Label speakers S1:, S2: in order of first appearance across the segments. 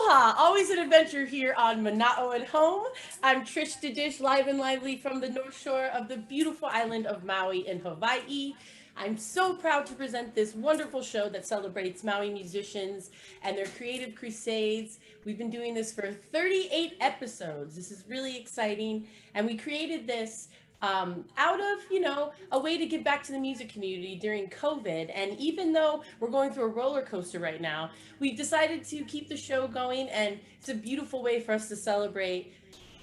S1: Aloha! Always an adventure here on Mana'o at Home. I'm Trish da Dish, live and lively from the North Shore of the beautiful island of Maui in Hawaii. I'm so proud to present this wonderful show that celebrates Maui musicians and their creative crusades. We've been doing this for 38 episodes. This is really exciting. And we created this out of, a way to give back to the music community during COVID. And even though we're going through a roller coaster right now, we've decided to keep the show going. And it's a beautiful way for us to celebrate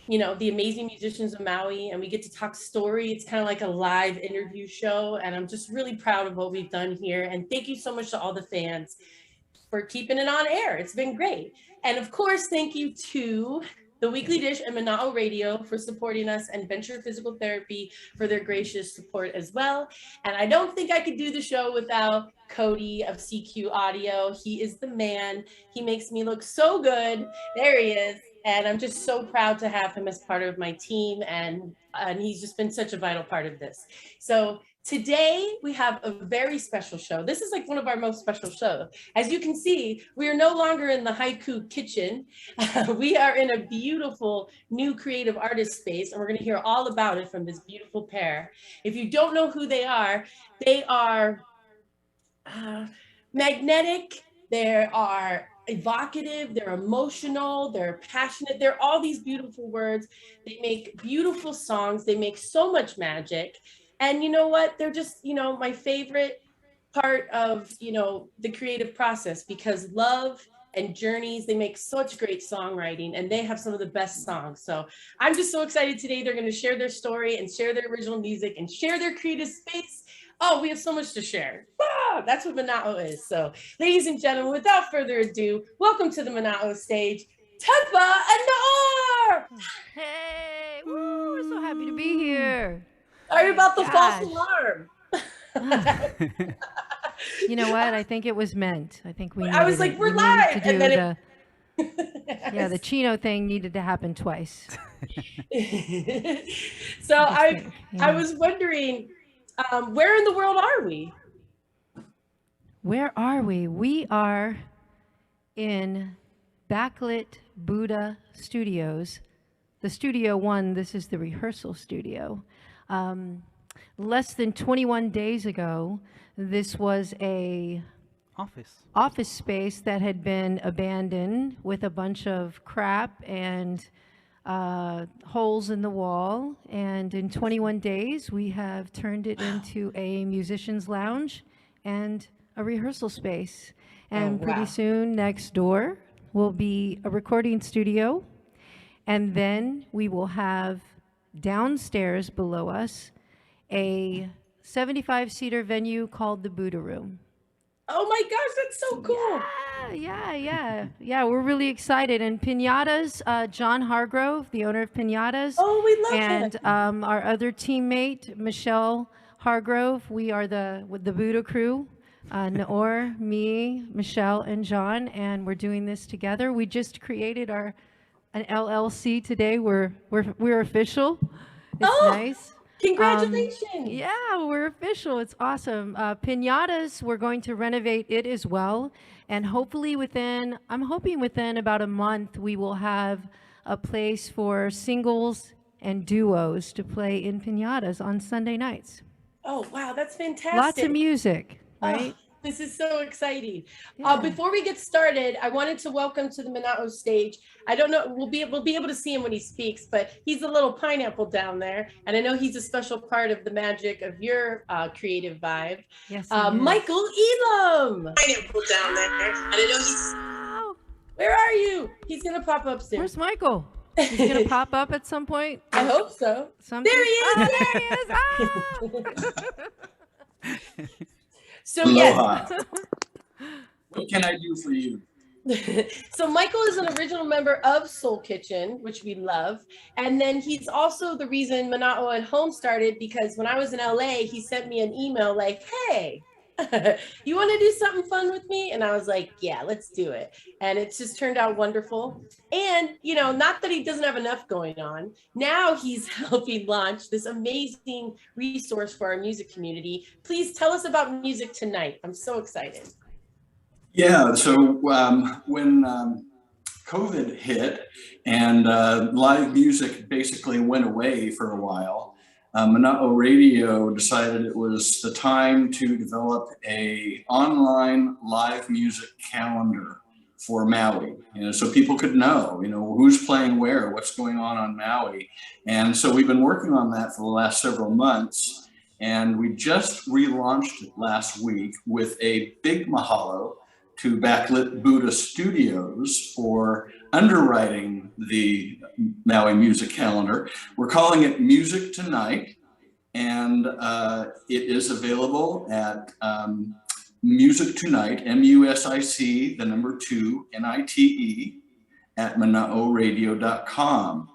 S1: the amazing musicians of Maui, and we get to talk story. It's kind of like a live interview show, and I'm just really proud of what we've done here. And thank you so much to all the fans for keeping it on air. It's been great. And of course, thank you to The Weekly Dish and Mana'o Radio for supporting us, and Venture Physical Therapy for their gracious support as well. And I don't think I could do the show without Cody of CQ Audio. He is the man. He makes me look so good. There he is. And I'm just so proud to have him as part of my team. And he's just been such a vital part of this. So today we have a very special show. This is like one of our most special shows. As you can see, we are no longer in the haiku kitchen. We are in a beautiful new creative artist space, and we're going to hear all about it from this beautiful pair. If you don't know who they are magnetic. They are evocative, they're emotional, they're passionate, they're all these beautiful words. They make beautiful songs, they make so much magic. And you know what? They're just, my favorite part of, the creative process, because love and journeys, they make such great songwriting, and they have some of the best songs. So I'm just so excited today. They're going to share their story and share their original music and share their creative space. Oh, we have so much to share. Ah, that's what Mana'o is. So, ladies and gentlemen, without further ado, welcome to the Mana'o stage, Tempa Naor!
S2: Hey, woo, we're so happy to be here.
S1: Sorry about the false alarm.
S2: You know what? I think it was meant. I think
S1: I was like, we're live.
S2: And then yeah, the Chino thing needed to happen twice.
S1: So I was wondering, where in the world are we?
S2: Where are we? We are in Backlit Buddha Studios. The Studio One, this is the rehearsal studio. Less than 21 days ago, this was a office space that had been abandoned with a bunch of crap and holes in the wall, and in 21 days we have turned it into a musician's lounge and a rehearsal space. And pretty soon next door will be a recording studio, and then we will have downstairs below us a 75-seater venue called the Buddha Room.
S1: Oh my gosh, that's so cool.
S2: Yeah, we're really excited. And Pinatas, John Hargrove, the owner of Pinatas.
S1: Oh, we love
S2: and our other teammate, Michelle Hargrove. We are the Buddha crew, Naor, me, Michelle, and John, and we're doing this together. We just created an LLC today. We're official. It's nice.
S1: Congratulations.
S2: Yeah, we're official. It's awesome. Pinatas, we're going to renovate it as well. And hopefully I'm hoping within about a month, we will have a place for singles and duos to play in Pinatas on Sunday nights.
S1: Oh, wow, that's fantastic.
S2: Lots of music, right?
S1: This is so exciting. Yeah. Before we get started, I wanted to welcome to the Mana'o stage. I don't know, we'll be able to see him when he speaks, but he's a little pineapple down there. And I know he's a special part of the magic of your creative vibe.
S2: Yes,
S1: Michael Elam. Pineapple down there. And I know he's, where are you? He's gonna pop up soon.
S2: Where's Michael? He's gonna pop up at some point?
S1: I hope so.
S2: Someday?
S1: There he is.
S2: There he is.
S1: So yes.
S3: What can I do for you?
S1: So Michael is an original member of Soul Kitchen, which we love. And then he's also the reason Mana'o at Home started, because when I was in LA, he sent me an email like, hey, you want to do something fun with me? And I was like, yeah, let's do it. And it's just turned out wonderful. And, not that he doesn't have enough going on. Now he's helping launch this amazing resource for our music community. Please tell us about Music Tonight. I'm so excited.
S3: Yeah, so when COVID hit and live music basically went away for a while, Mana'o Radio decided it was the time to develop a online live music calendar for Maui, so people could know, who's playing where, what's going on Maui. And so we've been working on that for the last several months, and we just relaunched it last week with a big mahalo to Backlit Buddha Studios for underwriting the Maui music calendar. We're calling it Music Tonight, and it is available at Music Tonight, MUSIC, the number 2, NITE, at manaoradio.com.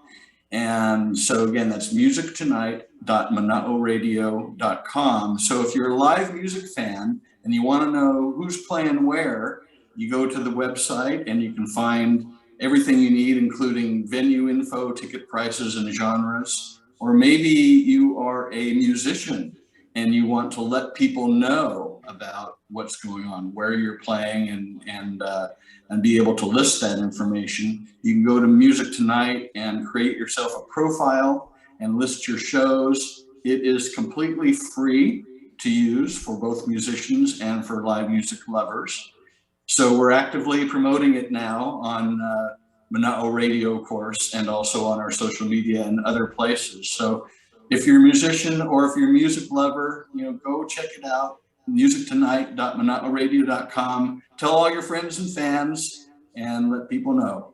S3: And so again, that's musictonight.manaoradio.com. So if you're a live music fan and you want to know who's playing where, you go to the website and you can find everything you need, including venue info, ticket prices, and genres. Or maybe you are a musician and you want to let people know about what's going on, where you're playing, and be able to list that information. You can go to Music Tonight and create yourself a profile and list your shows. It is completely free to use for both musicians and for live music lovers. So we're actively promoting it now on Mana'o Radio, of course, and also on our social media and other places. So if you're a musician or if you're a music lover, go check it out, musictonight.manaoradio.com. Tell all your friends and fans and let people know.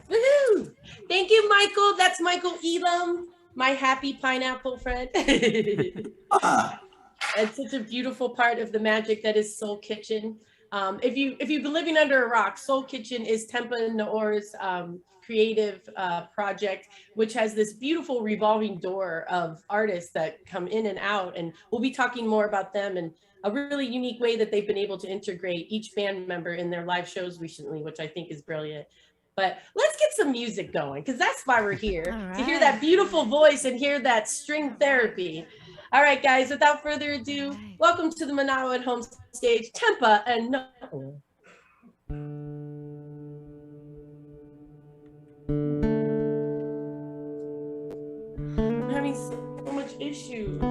S1: Woohoo! Thank you, Michael. That's Michael Elam, my happy pineapple friend. It's such a beautiful part of the magic that is Soul Kitchen. If you've been living under a rock, Soul Kitchen is Tempa Naor's creative project, which has this beautiful revolving door of artists that come in and out. And we'll be talking more about them and a really unique way that they've been able to integrate each band member in their live shows recently, which I think is brilliant. But let's get some music going, because that's why we're here, to hear that beautiful voice and hear that string therapy. All right, guys, without further ado, welcome to the Mana'o at Home stage, Tempa Naor. I'm having so much issues.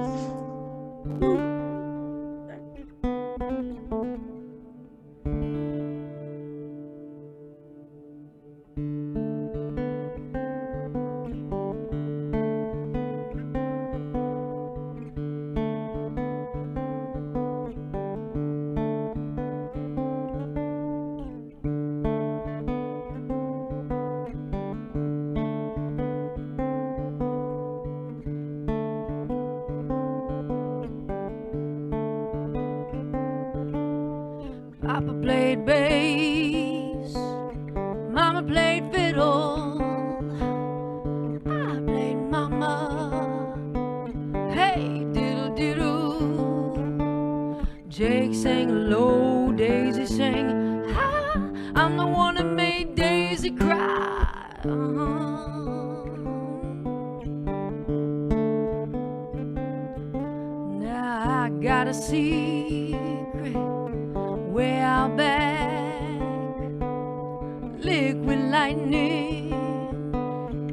S2: Papa played bass, Mama played fiddle, I played mama, hey diddle diddle. Jake sang low, Daisy sang high, I'm the one that made Daisy cry. Now I got a secret way out back, liquid lightning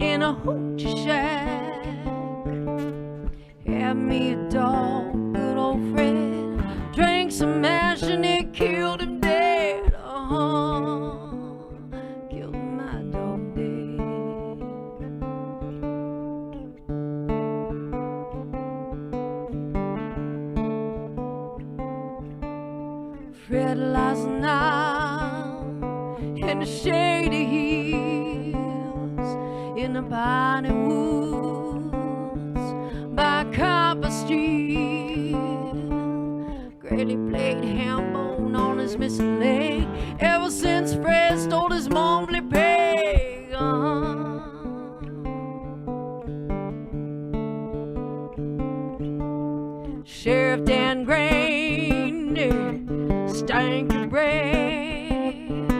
S2: in a hoochie shack. Had me a dog, good old Fred, drank some mash and it killed him dead. Killed my dog dead. Fred lies now in the shady hills, in the piney woods by Copper Street. Grady played ham-bone on his missing leg ever since Fred stole his mumbly peg. Sheriff Dan Grandy stank your bread,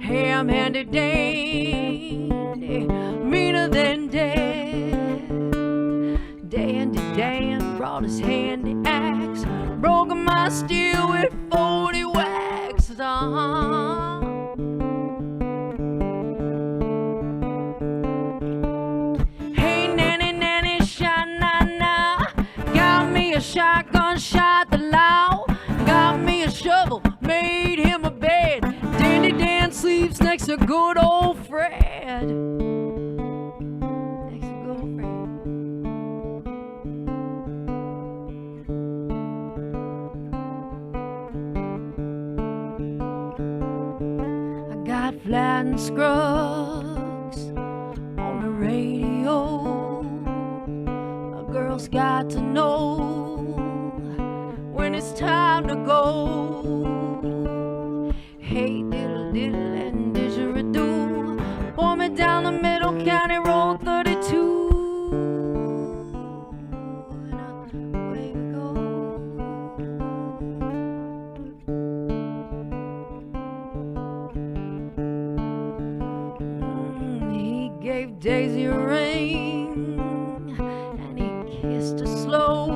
S2: ham-handed dandy, meaner than dead. Dandy Dan brought his handy axe, broke my steel with 40 whacks. to good old Fred. Thanks to good old Fred. I got flat and Scruggs on the radio. A girl's got to know when it's time to go. Hey, diddle diddle and didgeridoo, pour me down the middle, County Road 32. And away we go. He gave Daisy a ring and he kissed her slow.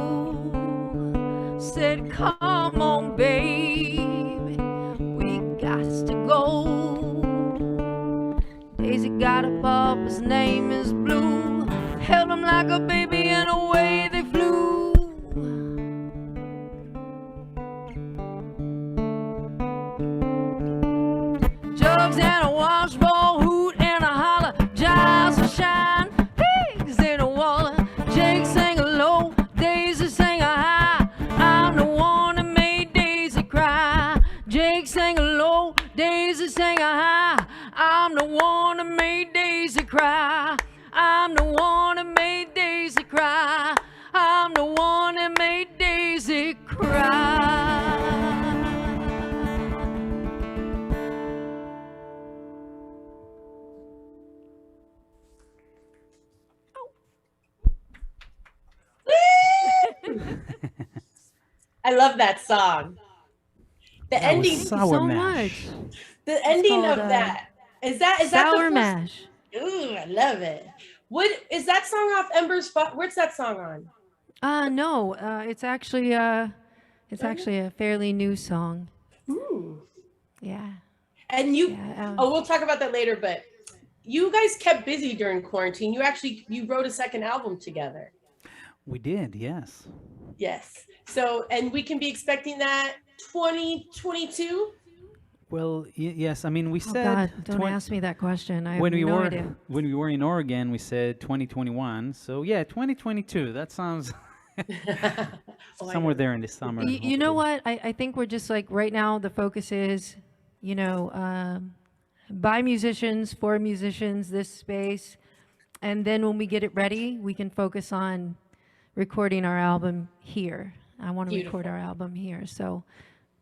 S2: Said, come on, baby, we got to go. Daisy got a pup, his name is Blue. Held him like a baby and away they flew. Jugs and a washbowl, hoot and a holler, jives will shine, pigs in a waller. Jake sang a low, Daisy sang a high. I'm the one that made Daisy cry. Jake sang a low, Daisy sang a high. I'm the one that made Daisy cry. I'm the one that made Daisy cry. I'm the one that made Daisy cry.
S1: I love that song. The
S4: That was
S1: ending,
S4: Sour
S2: so
S4: Mash.
S2: much.
S1: the ending
S2: called,
S1: of that. Is that the
S2: Sour
S1: first?
S2: Mash.
S1: Ooh, I love it. What is that song off Ember's Fire? What's that song on?
S2: No, it's actually a fairly new song.
S1: Ooh.
S2: Yeah.
S1: And you,
S2: Yeah.
S1: oh, we'll talk about that later, but you guys kept busy during quarantine. You wrote a second album together.
S4: We did, yes.
S1: Yes. So, and we can be expecting that 2022?
S4: Well, yes. I mean, we
S2: Oh
S4: said
S2: God, don't ask me that question. I have
S4: when we
S2: no
S4: were
S2: idea.
S4: when we were in Oregon, we said 2021. So yeah, 2022. That sounds
S1: Oh, I
S4: somewhere
S1: know.
S4: there in the summer.
S2: You know
S4: hopefully.
S2: what? I think we're just like right now the focus is, by musicians, for musicians, this space. And then when we get it ready, we can focus on recording our album here. I want to record
S1: Beautiful.
S2: our album here. So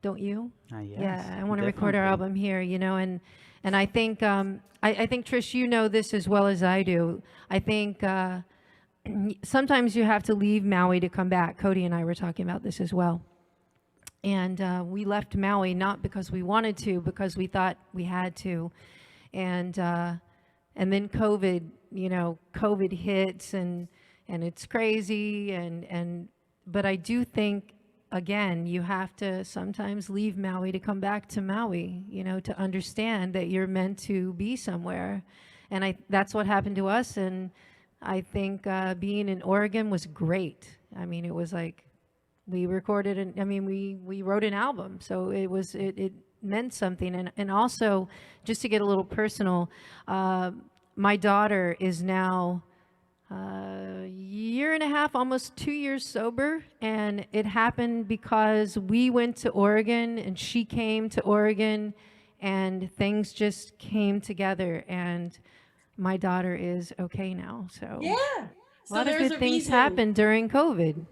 S2: don't you?
S4: Yes,
S2: Yeah, I want to record our
S4: definitely.
S2: album here, and I think I think Trish, you know this as well as I do. I think sometimes you have to leave Maui to come back. Cody and I were talking about this as well. And we left Maui not because we wanted to, because we thought we had to. And then COVID hits and it's crazy but I do think again you have to sometimes leave Maui to come back to Maui, to understand that you're meant to be somewhere. And that's what happened to us, and I think being in Oregon was great. I mean, it was like we recorded we wrote an album, so it meant something. And also, just to get a little personal, my daughter is now a year and a half, almost 2 years sober, and it happened because we went to Oregon and she came to Oregon, and things just came together, and my daughter is okay now. So
S1: Yeah.
S2: a
S1: So
S2: lot of
S1: there's
S2: good
S1: a
S2: things
S1: reason.
S2: happened during COVID.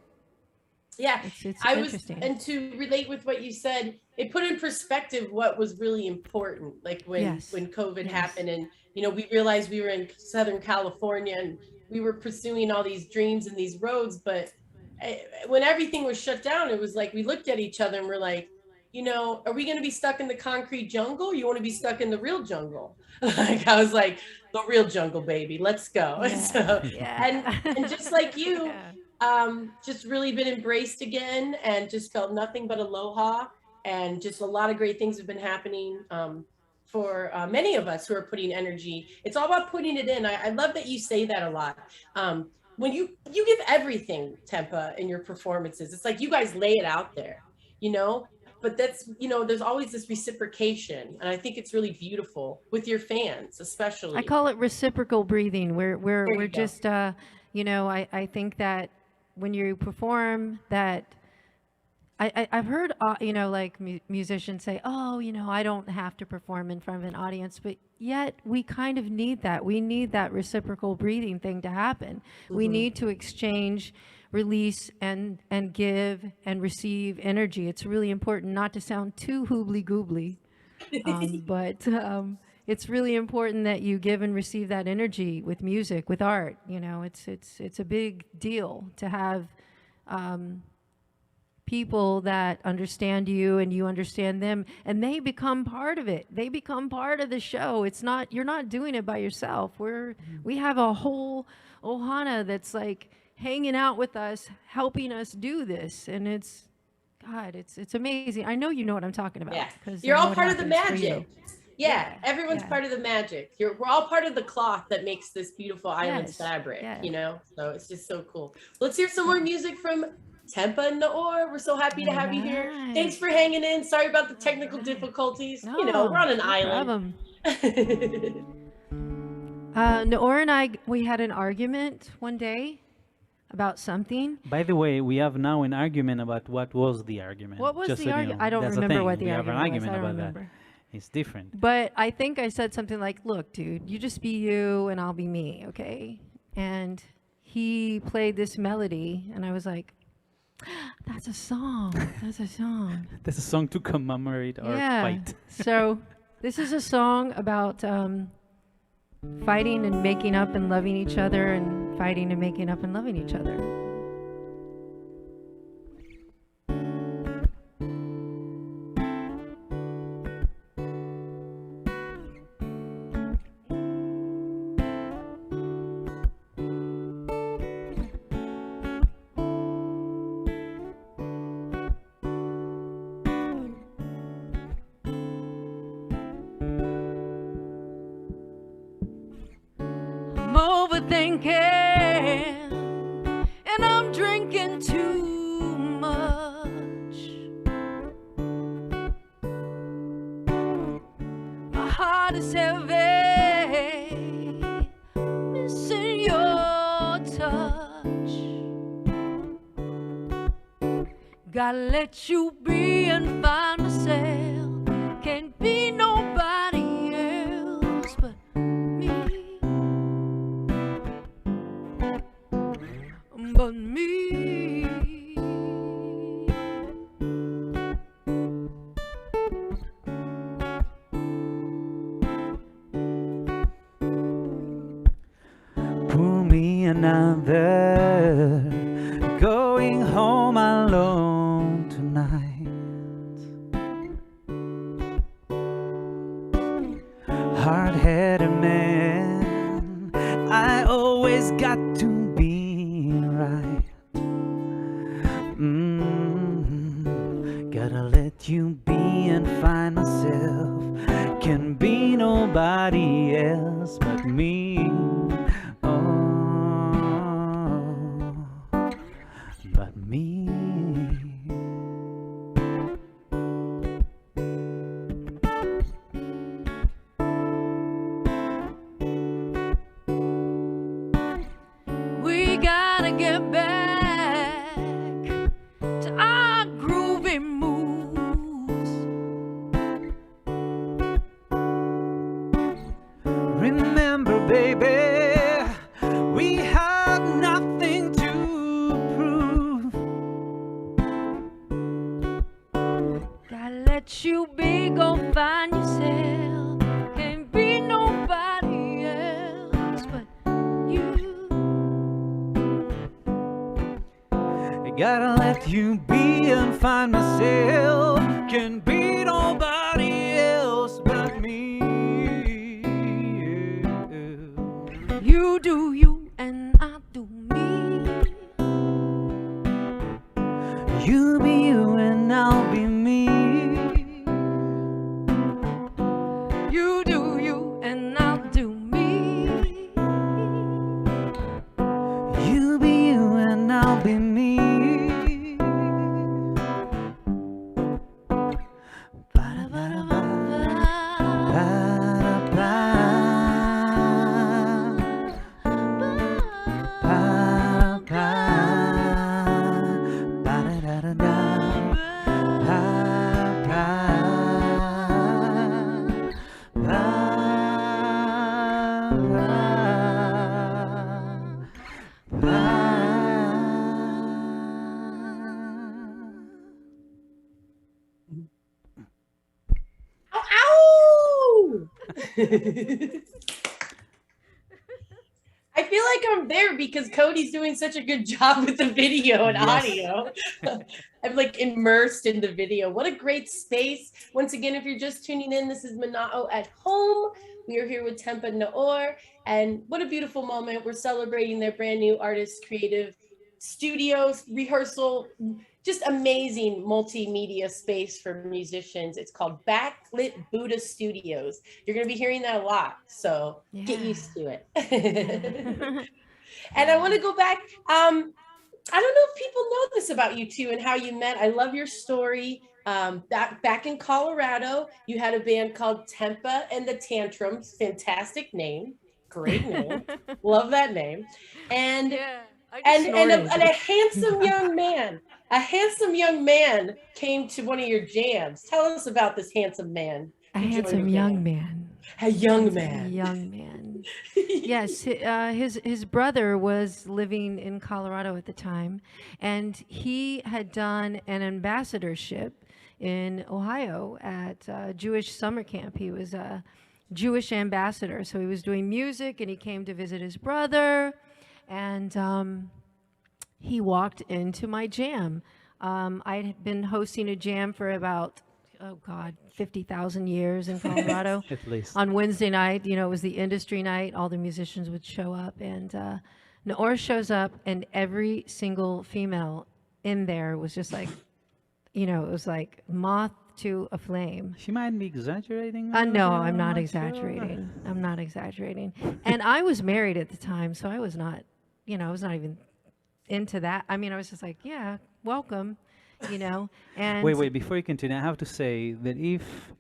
S1: Yeah.
S2: It's
S1: I was,
S2: interesting.
S1: and to relate with what you said, it put in perspective what was really important. Like when COVID
S2: Yes.
S1: happened, and we realized we were in Southern California and we were pursuing all these dreams and these roads, but when everything was shut down, it was like we looked at each other and we're like, are we going to be stuck in the concrete jungle? You want to be stuck in the real jungle? Like I was like, the real jungle, baby, let's go.
S2: Yeah.
S1: So,
S2: Yeah.
S1: and just like you,
S2: Yeah.
S1: just really been embraced again and just felt nothing but aloha, and just a lot of great things have been happening for many of us who are putting energy. It's all about putting it in. I love that you say that a lot. When you give everything, Tempa, in your performances, it's like you guys lay it out there, but that's, there's always this reciprocation, and I think it's really beautiful with your fans, especially.
S2: I call it reciprocal breathing.
S1: There
S2: We're
S1: you go.
S2: just, I think that when you perform that, I've heard, like musicians say, oh, I don't have to perform in front of an audience, but yet we kind of need that. We need that reciprocal breathing thing to happen. We need to exchange, release, and give and receive energy. It's really important not to sound too hoobly-goobly, but it's really important that you give and receive that energy with music, with art. It's a big deal to have people that understand you and you understand them, and they become part of it. They become part of the show. You're not doing it by yourself. We have a whole ohana that's like hanging out with us, helping us do this, and it's amazing. I know you know what I'm talking about.
S1: Yeah,
S2: 'cause
S1: you're
S2: I know
S1: all
S2: what
S1: part of the
S2: happens for
S1: magic.
S2: you.
S1: Yeah, everyone's
S2: yeah.
S1: part of the magic. We're all part of the cloth that makes this beautiful island's
S2: Yes,
S1: fabric,
S2: yes.
S1: So it's just so cool. Let's hear some more music from Tempa Naor. We're so happy to have you here.
S2: Alright.
S1: Thanks for hanging in. Sorry about the technical difficulties.
S2: No,
S1: we're on an
S2: no
S1: island.
S2: problem. Naor and I, we had an argument one day about something.
S4: By the way, we have now an argument about what was the argument.
S2: What was
S4: Just
S2: the
S4: so you
S2: argument?
S4: know.
S2: I don't
S4: That's the
S2: remember
S4: thing.
S2: what the
S4: we have an
S2: argument was.
S4: argument
S2: I don't
S4: about
S2: remember.
S4: that. It's different.
S2: But I think I said something like, look, dude, you just be you and I'll be me, okay? And he played this melody and I was like, that's a song. That's a song.
S4: That's a song to commemorate our fight.
S2: So this is a song about fighting and making up and loving each other, and fighting and making up and loving each other. I'm overthinking and I'm drinking too much. My heart is heavy, missing your touch. Gotta let you be and find myself. Can't be nobody else but me. But me.
S4: Pull me another, going home alone tonight. Hard-headed man, I always got to be right. Gotta let you be and find myself. Can be nobody else but me. Oh, but me.
S2: We gotta get back to our groovy moves.
S4: Remember, baby, we had nothing to prove.
S2: Gotta let you be, go find yourself. Can't be nobody else but you.
S4: I gotta let you be and find myself. Can be nobody else but me.
S2: You do you and I do me.
S4: You be you and I'll be me.
S2: You do you and I'll do me.
S4: You be you and I'll be me.
S1: Ow! I feel like I'm there because Cody's doing such a good job with the video and audio. I'm like immersed in the video. What a great space. Once again, if you're just tuning in, this is Mana'o at Home. We are here with Tempa Naor, and what a beautiful moment. We're celebrating their brand new artist creative studios, rehearsal, just amazing multimedia space for musicians. It's called Backlit Buddha Studios. You're going to be hearing that a lot, so get used to it. And I want to go back. I don't know if people know this about you two and how you met. I love your story. Back in Colorado, you had a band called Tempa and the Tantrums. Fantastic name. Great name. Love that name. And a handsome young man. A handsome young man came to one of your jams. Tell us about this handsome man.
S2: A handsome young man.
S1: A young man.
S2: A young man. Yes, his brother was living in Colorado at the time, and he had done an ambassadorship in Ohio at Jewish summer camp. He was a Jewish ambassador, so he was doing music, and he came to visit his brother, and he walked into my jam. I had been hosting a jam for about, 50,000 years in Colorado.
S4: At least.
S2: On Wednesday night, it was the industry night. All the musicians would show up, and Naor shows up, and every single female in there was just like, it was like moth to a flame.
S4: She might be exaggerating.
S2: No, I'm not exaggerating. I'm not exaggerating. And I was married at the time, so I was not, I was not even into that. I mean, I was just like, yeah, welcome, and
S4: Wait, before you continue, I have to say that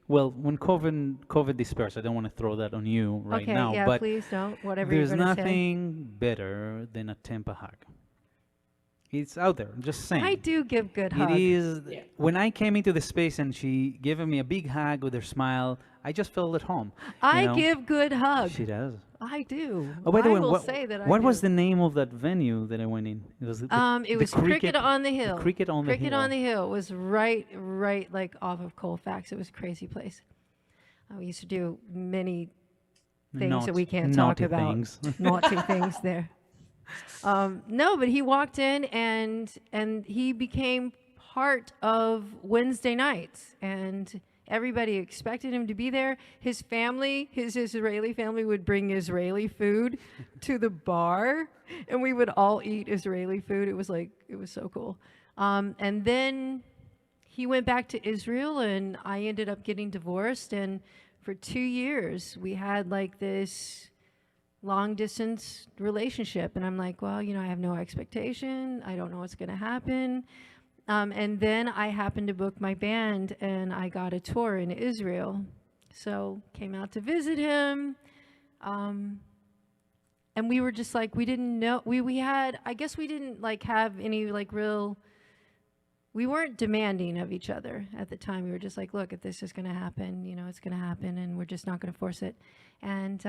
S4: when COVID dispersed, I don't want to throw that on you right
S2: okay,
S4: now,
S2: yeah,
S4: but
S2: please don't, whatever
S4: there's
S2: you're going to say.
S4: nothing better than a Tempa hug. It's out there, I'm just saying.
S2: I do give good hugs.
S4: It is, when I came into the space and she gave me a big hug with her smile, I just felt at home.
S2: I give good hugs.
S4: She does.
S2: I do.
S4: Oh, by the
S2: I
S4: way,
S2: will say that
S4: what
S2: I
S4: was
S2: do.
S4: the name of that venue that I went in? It was
S2: It was Cricket on the Hill.
S4: Cricket on the Hill.
S2: Cricket on the Hill. It was right like off of Colfax. It was a crazy place. We used to do many things that we can't talk about.
S4: Things.
S2: Naughty things there. No, but he walked in and he became part of Wednesday nights, and everybody expected him to be there. His family, his Israeli family, would bring Israeli food to the bar, and we would all eat Israeli food. It was so cool. And then he went back to Israel, and I ended up getting divorced. And for 2 years, we had like this long distance relationship. And I'm like, well, I have no expectation. I don't know what's going to happen. And then I happened to book my band, and I got a tour in Israel. So came out to visit him. And we were just like, we didn't know, we had, I guess we didn't like have any like real, we weren't demanding of each other at the time. We were just like, look, if this is going to happen, it's going to happen, and we're just not going to force it. And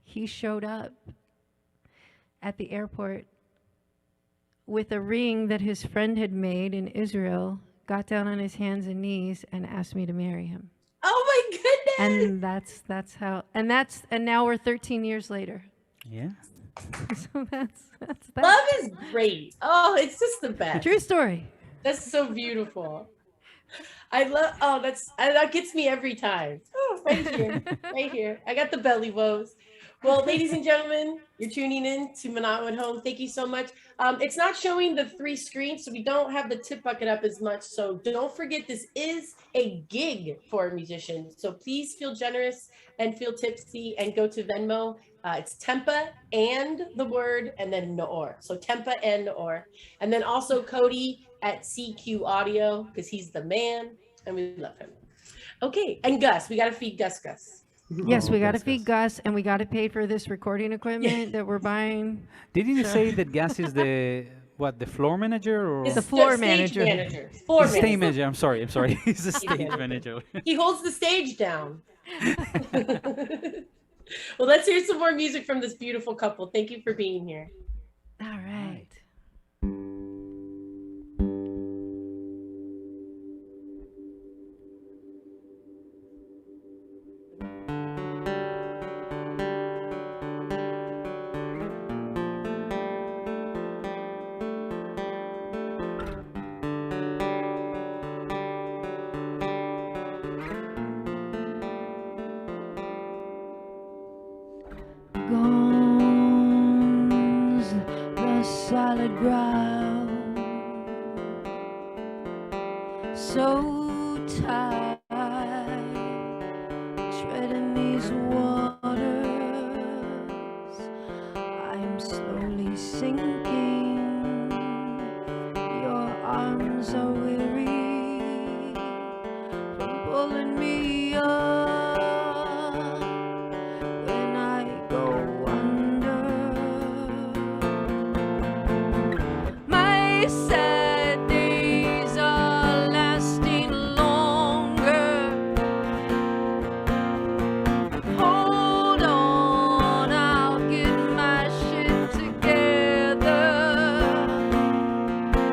S2: he showed up at the airport with a ring that his friend had made in Israel, got down on his hands and knees, and asked me to marry him.
S1: Oh my goodness!
S2: And that's how, and now we're 13 years later.
S4: Yeah.
S2: So that's that.
S1: Love is great. Oh, it's just the best.
S2: True story.
S1: That's so beautiful. I love. Oh, that gets me every time. Oh, right here, right here. I got the belly woes. Well, ladies and gentlemen, you're tuning in to Mana'o at Home. Thank you so much. It's not showing the 3 screens, so we don't have the tip bucket up as much. So don't forget, this is a gig for a musician. So please feel generous and feel tipsy and go to Venmo. It's Tempa and the word and then Naor. So Tempa and Naor. And then also Cody at CQ Audio, because he's the man and we love him. Okay, and Gus, we got to feed Gus.
S2: Yes, we got to feed Gus, and we got to pay for this recording equipment that we're buying.
S4: Didn't you say that Gus is the floor manager or
S2: the floor
S1: stage
S2: manager?
S1: Floor
S4: stage
S1: manager.
S4: manager? I'm sorry. He's the stage manager.
S1: He holds the stage down. Well, let's hear some more music from this beautiful couple. Thank you for being here.
S2: All right. Gone's the solid ground, so tight, treading these waters. I'm slowly sinking. Your arms are weary from pulling me up when I go under. My sad days are lasting longer. Hold on, I'll get my shit together.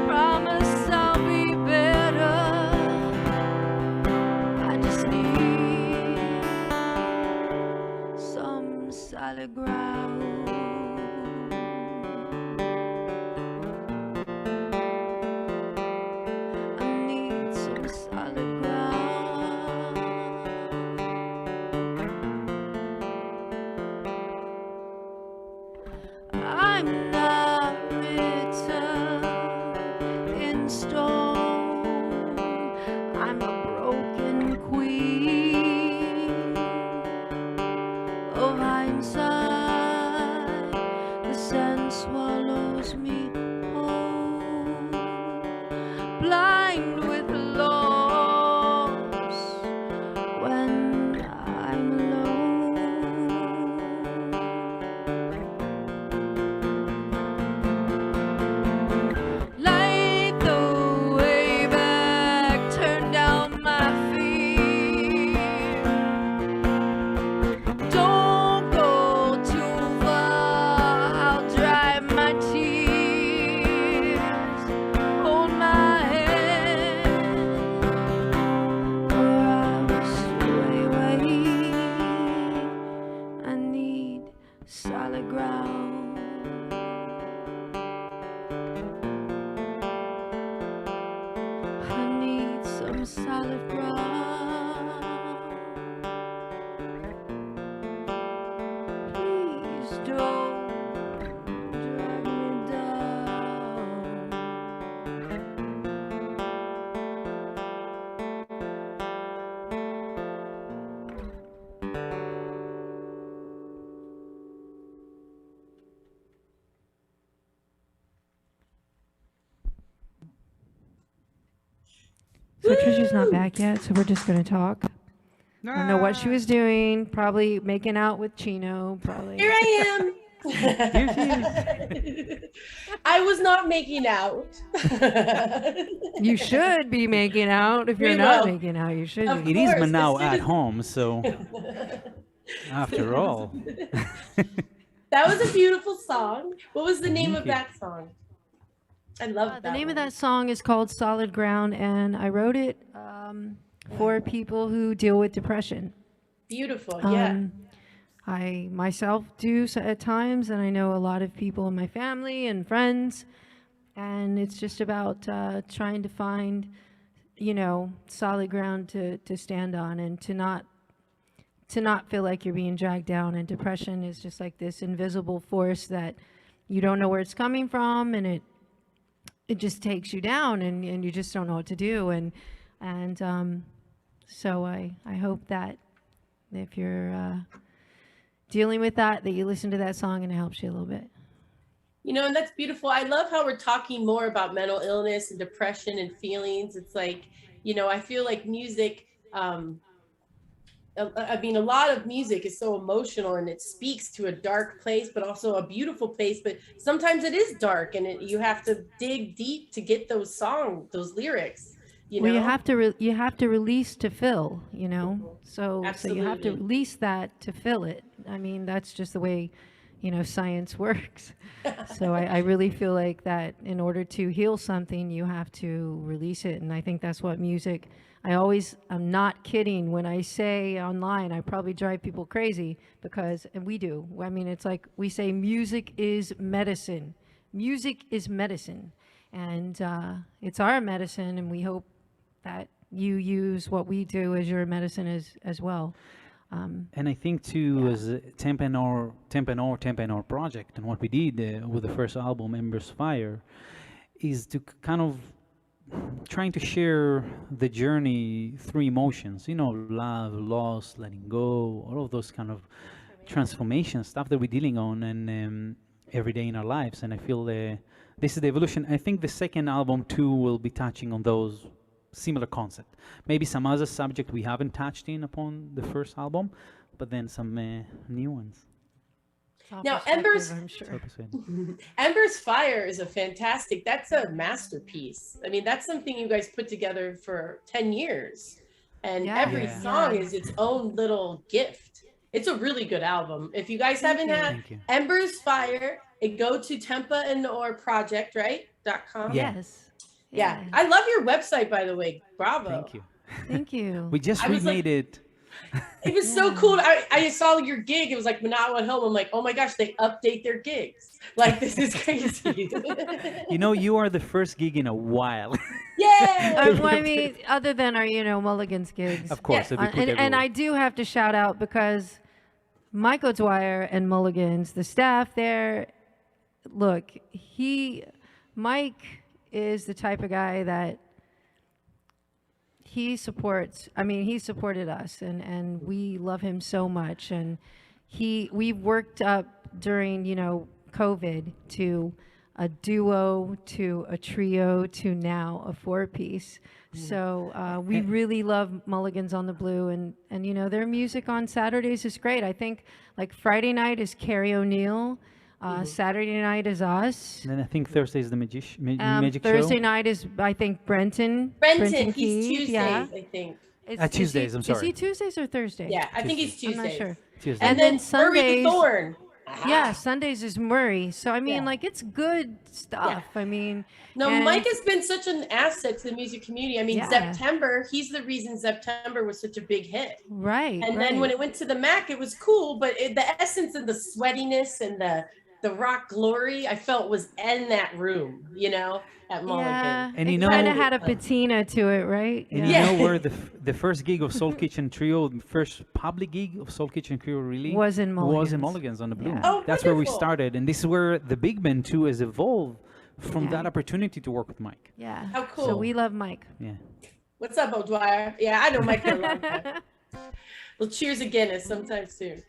S2: Promise I'll be better. I just need some solid ground. I need some solid ground. I'm not written in stone. I'm a broken queen of hindsight. The sand swallows me whole, blind with loss when I'm alone. Like the way back, turn down my fear. Don't go too far, I'll dry my tears. Hold my hand, or I will sway away. I need solid ground. I need some solid ground. Please don't drag me down. So Trisha's not back yet, so we're just gonna talk. I don't know what she was doing. Probably making out with Chino. Probably.
S1: Here I am.
S4: Here she is.
S1: I was not making out.
S2: You should be making out. If you're
S1: We
S2: not
S1: will.
S2: making out, you should.
S1: Of
S2: be.
S4: It is
S1: course,
S4: Manao
S1: as soon
S4: at
S1: as-
S4: home, so after all.
S1: That was a beautiful song. What was the name
S4: Thank
S1: of
S4: you.
S1: that song? I love that.
S2: The name of
S1: one.
S2: that song is called Solid Ground, and I wrote it for people who deal with depression.
S1: Beautiful. Yeah.
S2: I myself do at times, and I know a lot of people in my family and friends, and it's just about trying to find, solid ground to stand on, and to not feel like you're being dragged down. And depression is just like this invisible force that you don't know where it's coming from, and it just takes you down, and you just don't know what to do. And so I hope that if you're dealing with that you listen to that song and it helps you a little bit.
S1: And that's beautiful. I love how we're talking more about mental illness and depression and feelings. It's like, I feel like music, a lot of music is so emotional, and it speaks to a dark place, but also a beautiful place. But sometimes it is dark, and you have to dig deep to get those lyrics. you
S2: Well,
S1: know?
S2: you have to release to fill, you know. So you have to
S1: Absolutely.
S2: release that to fill it. I mean, that's just the way, you know, science works. So I really feel like that in order to heal something, you have to release it, and I think that's what music. I'm not kidding when I say online. I probably drive people crazy because, and we do. I mean, it's like we say music is medicine. Music is medicine, and it's our medicine, and we hope that you use what we do as your medicine as well.
S4: And I think too, as Tempa Naor project, and what we did with the first album, Ember's Fire, is to kind of trying to share the journey through emotions. You know, love, loss, letting go, all of those kind of transformation stuff that we're dealing on and every day in our lives. And I feel this is the evolution. I think the second album too will be touching on those similar concept. Maybe some other subject we haven't touched in upon the first album, but then some new ones.
S1: Now, Ember's
S2: I'm sure.
S1: Ember's Fire is that's a masterpiece. I mean, that's something you guys put together for 10 years. And
S2: Yeah.
S1: every
S4: Yeah.
S1: song is its own little gift. It's a really good album. If you guys haven't had
S4: Thank you.
S1: Ember's Fire, go to Tempa Naor Project, right? .com.
S4: Yeah.
S2: Yes.
S1: Yeah. I love your website, by the way. Bravo.
S4: Thank you.
S2: Thank you.
S4: We just
S1: I was
S4: remade it.
S1: It was so cool. I saw your gig. It was like Manao at home. I'm like, oh my gosh, they update their gigs. Like, this is crazy.
S4: You know, you are the first gig in a while.
S1: Yay!
S2: Well, I mean, other than our, you know, Mulligan's gigs.
S4: Of course,
S1: Yeah.
S4: if we put
S2: And I
S4: everyone.
S2: do have to shout out because Michael Dwyer and Mulligan's, the staff there, look, Mike is the type of guy that he supported us and we love him so much. And we've worked up during, you know, COVID to a duo, to a trio, to now a 4-piece. So we really love Mulligan's on the Blue, and you know, their music on Saturdays is great. I think like Friday night is Carrie O'Neill, Saturday night is us.
S4: And then I think Thursday is the Magic
S2: Thursday
S4: Show.
S2: night is, I think, Brenton.
S1: Brenton, he's
S2: Keith,
S1: Tuesdays,
S2: yeah.
S1: I think.
S4: Tuesdays, I'm
S2: Is
S4: sorry.
S2: he Tuesdays or Thursdays?
S1: Yeah, I think he's
S2: I'm
S1: Tuesdays.
S2: not sure.
S4: Tuesday.
S2: And then
S1: Murray
S2: Sundays.
S1: the Thorn.
S2: Yeah, Sundays is Murray. So I mean,
S1: Yeah.
S2: like, it's good stuff. I mean,
S1: No,
S2: and-
S1: Mike has been such an asset to the music community. I mean,
S2: Yeah.
S1: September, he's the reason September was such a big hit.
S2: right.
S1: And
S2: right.
S1: then when it went to the Mac, it was cool, but the essence of the sweatiness and the rock glory, I felt was in that room, you know, at Mulligan.
S2: yeah,
S4: And
S2: it
S4: you know-
S2: kind of had a patina to it, right?
S4: And
S1: Yeah.
S4: you know where the first gig of Soul Kitchen Trio, the first public gig of Soul Kitchen Trio really
S2: Was in
S4: was in
S2: Mulligan's.
S4: Mulligan's on the Blue.
S2: Yeah.
S1: Oh,
S4: That's where we
S1: wonderful.
S4: started, and this is where the big band too has evolved from
S2: Yeah.
S4: that opportunity to work with Mike.
S2: Yeah.
S1: How
S2: So
S1: cool.
S2: we love Mike.
S4: Yeah.
S1: What's up, O'Dwyer? Yeah, I know Mike for a long time. Well, cheers again, is sometime soon.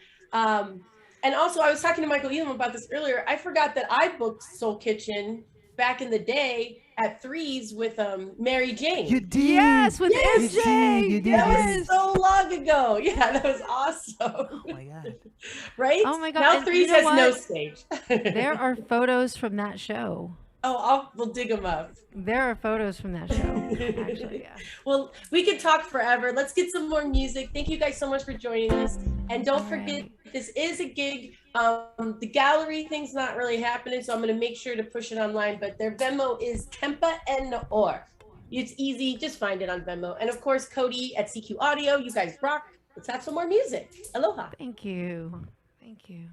S1: And also, I was talking to Michael Elam about this earlier. I forgot that I booked Soul Kitchen back in the day at Threes with Mary Jane.
S4: You did.
S2: Yes, with
S1: Yes,
S2: SJ.
S4: you did.
S1: That
S2: Yes.
S1: was so long ago. Yeah, that was awesome.
S4: Oh my God.
S1: Right?
S2: Oh my God,
S1: Now
S2: and
S1: Threes
S2: you know
S1: has no
S2: what?
S1: stage.
S2: There are photos from that show.
S1: We'll dig them up.
S2: There are photos from that show. Actually, yeah.
S1: Well, we could talk forever. Let's get some more music. Thank you guys so much for joining us. And don't forget, this is a gig. The gallery thing's not really happening, so I'm going to make sure to push it online. But their Venmo is Tempa Naor. It's easy. Just find it on Venmo. And of course, Cody at CQ Audio. You guys rock. Let's have some more music. Aloha.
S2: Thank you. Thank you.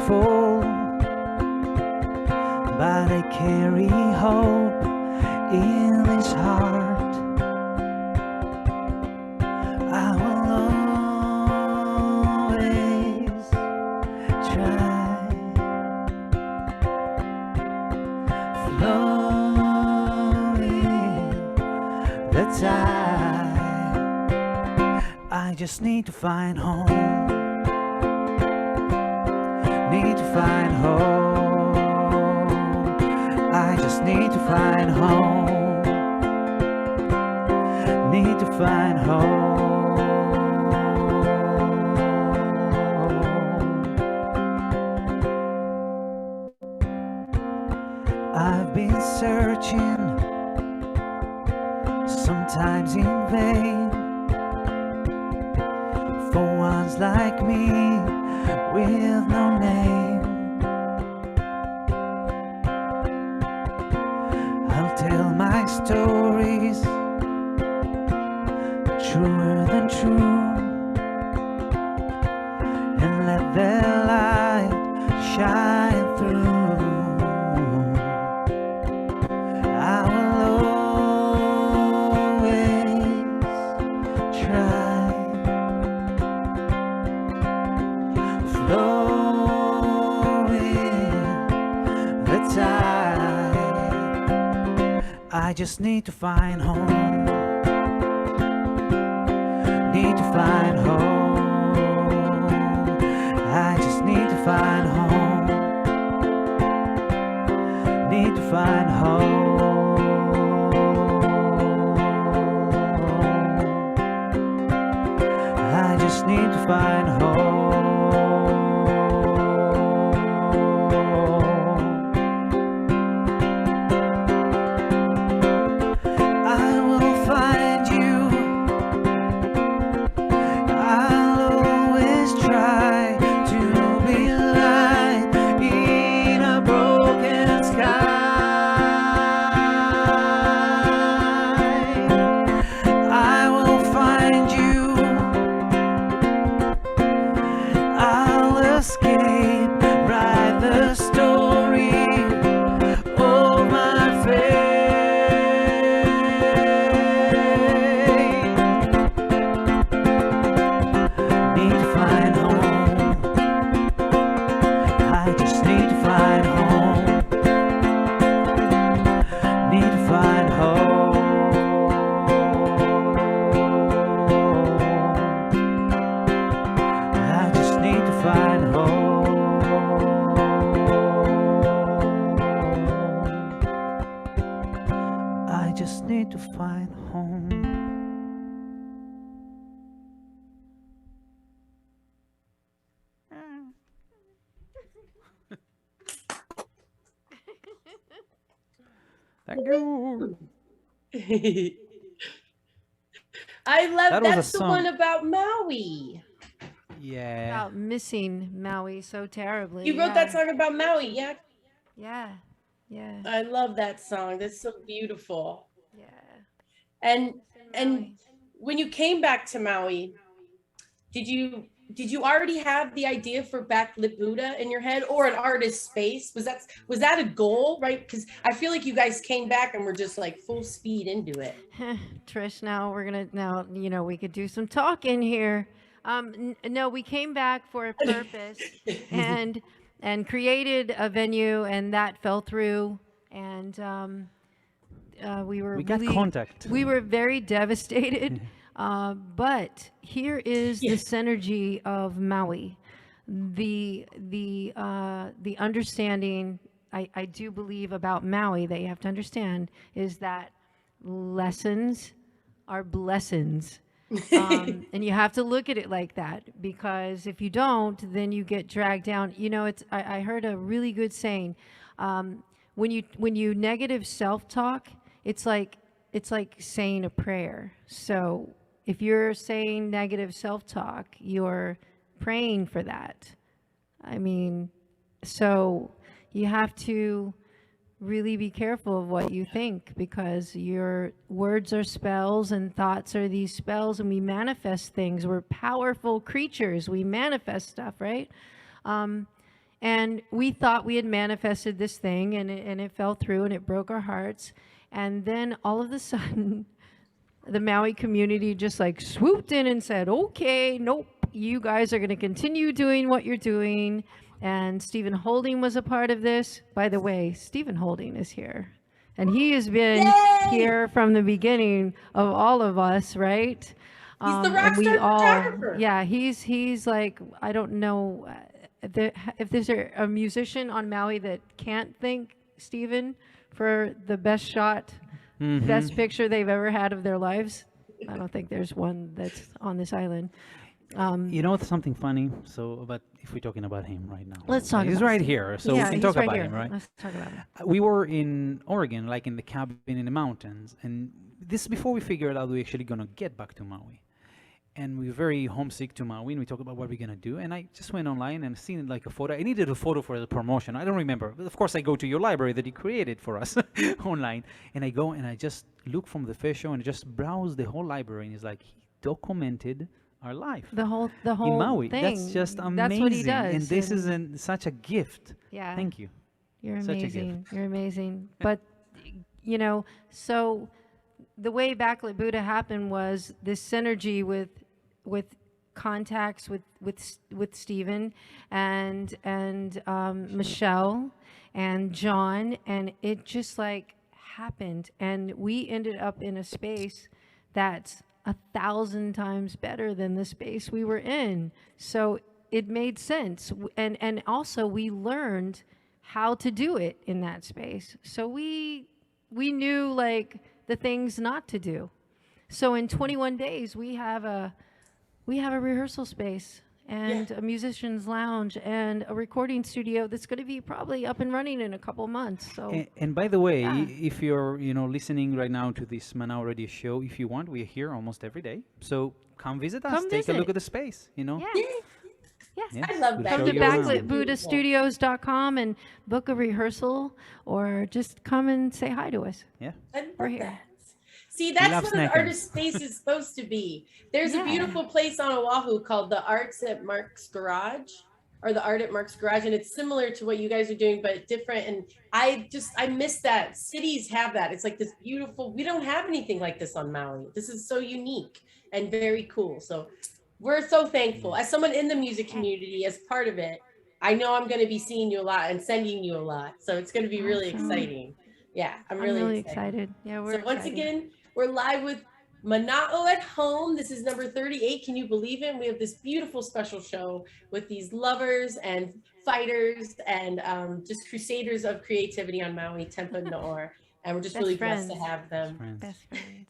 S4: fall, but I carry hope in this heart. I will always try, flowing the tide. I just need to find home. Need to find home. I just need to find home. Need to find home. I've been searching, sometimes in vain, for ones like me with no name. I'll tell my stories, truer than true, and let their light shine through. I will always try, flowing the tide. I just need to find home. Need to find home. I just need to find home. Need to find home. I just need to find home. I will find you. I'll always try to be light in a broken sky. I will find you. I'll escape, write the story of my fate. Need to find home. I just need to find home. Need to find home. I just need to find home. I just need to find home. Thank you.
S1: I love
S4: That was a
S1: that's the
S4: song.
S1: one about Maui.
S4: Yeah.
S2: About missing Maui so terribly.
S1: You wrote that song about Maui, yeah?
S2: Yeah. Yeah.
S1: I love that song. That's so beautiful.
S2: Yeah.
S1: And
S2: Missing
S1: and
S2: Maui.
S1: when you came back to Maui, did you already have the idea for Backlit Buddha in your head, or an artist space? Was that a goal, right? Because I feel like you guys came back and were just like full speed into it.
S2: Trish, now we could do some talking here. No, we came back for a purpose and created a venue, and that fell through. And we were
S4: We got
S2: really,
S4: contact.
S2: we were very devastated. But here is the synergy of Maui, the understanding. I do believe about Maui that you have to understand is that lessons are blessings. And you have to look at it like that, because if you don't, then you get dragged down. You know, I heard a really good saying. When you negative self-talk, it's like saying a prayer. So if you're saying negative self-talk, you're praying for that. I mean, so you have to really be careful of what you think, because your words are spells and thoughts are these spells, and we manifest things. We're powerful creatures. We manifest stuff, right? And we thought we had manifested this thing, and it fell through, and it broke our hearts. And then all of a sudden, the Maui community just like swooped in and said, okay, nope, you guys are going to continue doing what you're doing. And Stephen Holding was a part of this. By the way, Stephen Holding is here. And he has been
S1: Yay!
S2: here from the beginning of all of us, right?
S1: He's the
S2: And we
S1: rockstar
S2: all,
S1: photographer.
S2: yeah, he's like, I don't know if there's a musician on Maui that can't thank Stephen for the best shot, best picture they've ever had of their lives. I don't think there's one that's on this island.
S4: You know what's something funny? So, but if we're talking about him right now,
S2: Let's talk
S4: he's
S2: about
S4: right
S2: Steve.
S4: here, so
S2: Yeah,
S4: we can
S2: he's
S4: talk
S2: right
S4: about
S2: here.
S4: him, right?
S2: Let's talk about him.
S4: We were in Oregon, like in the cabin in the mountains, and this is before we figured out we actually gonna get back to Maui. And we were very homesick to Maui, and we talked about what we're gonna do. And I just went online and seen like a photo. I needed a photo for the promotion. I don't remember, but of course I go to your library that you created for us online, and I go and I just look from the first show and just browse the whole library, and it's like he documented our life
S2: The whole
S4: in Maui.
S2: thing.
S4: That's just amazing.
S2: That's what he does.
S4: And this is such a gift.
S2: Yeah.
S4: Thank you.
S2: You're
S4: Such a
S2: amazing. You're amazing. But, you know, so the way Backlit Buddha happened was this synergy with contacts with Stephen and Michelle and John, and it just like happened, and we ended up in a space that's 1,000 times better than the space we were in. So it made sense, and also we learned how to do it in that space. So we knew like the things not to do. So in 21 days we have a rehearsal space and a musician's lounge and a recording studio that's going to be probably up and running in a couple months. So
S4: And by the way,
S2: Yeah.
S4: if you're listening right now to this Manao Radio show, if you want, we're here almost every day. So come visit us.
S2: Come
S4: Take a look
S2: visit.
S4: at the space.
S2: yeah.
S4: Yeah,
S1: I love
S4: we'll
S1: that.
S4: show
S2: Come to
S4: you around.
S2: backlit-buddha-studios.com and book a rehearsal, or just come and say hi to us.
S4: Yeah.
S1: I love
S2: We're here.
S1: that. See, that's
S4: love
S1: what an
S4: snacking.
S1: artist space is supposed to be. There's a
S2: Yeah.
S1: beautiful place on Oahu called the Arts at Mark's Garage, or the Art at Mark's Garage, and it's similar to what you guys are doing, but different. And I miss that. Cities have that. It's like this beautiful. We don't have anything like this on Maui. This is so unique and very cool. So we're so thankful. As someone in the music community, as part of it, I know I'm going to be seeing you a lot and sending you a lot. So it's going to be really
S2: Awesome.
S1: exciting. Yeah, I'm
S2: I'm
S1: really,
S2: really
S1: excited.
S2: excited. Yeah, we're
S1: So once
S2: excited.
S1: again, we're live with Manao at Home. This is number 38. Can you believe it? We have this beautiful special show with these lovers and fighters and just crusaders of creativity on Maui, Tempa Naor. And we're just
S2: Best
S1: really blessed to
S2: friends.
S1: have them.
S4: Friends.
S2: Best friends.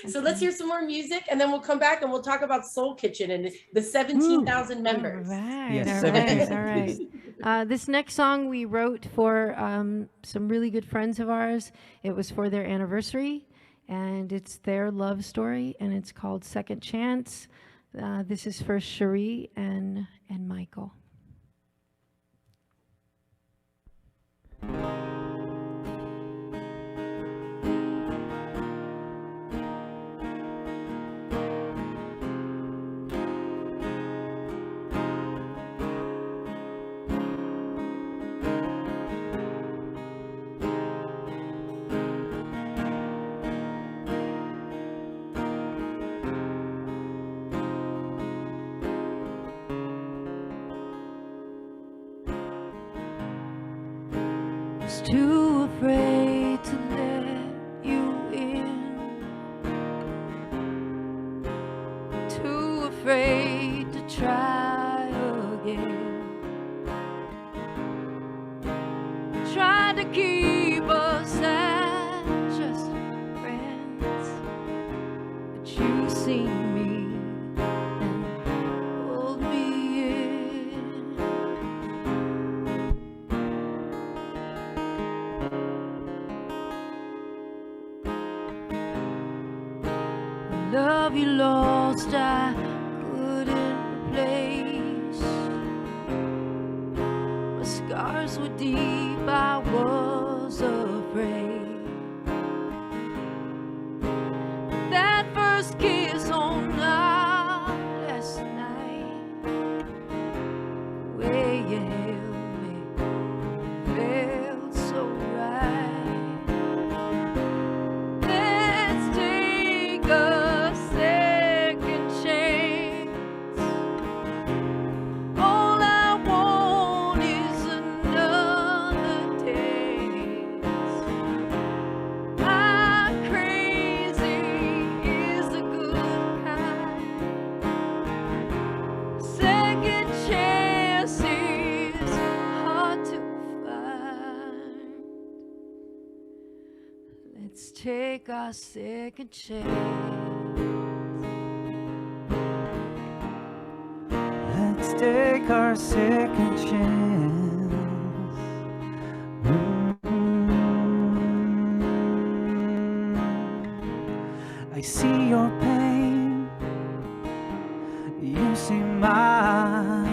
S1: So let's hear some more music, and then we'll come back and we'll talk about Soul Kitchen and the 17,000 members.
S2: All right,
S4: Yes,
S2: all
S4: 17,
S2: right, all right. This next song we wrote for some really good friends of ours. It was for their anniversary, and it's their love story, and it's called Second Chance. This is for Cherie and Michael. Was too afraid to let you in, too afraid to try again. Tried to keep us as just friends, but you seen me and pulled me in. The love you lost, I couldn't replace. My scars were deep, I was afraid. That first kiss on our last night, way you held Let's take our second chance.
S4: Let's take our second chance. I see your pain, you see mine.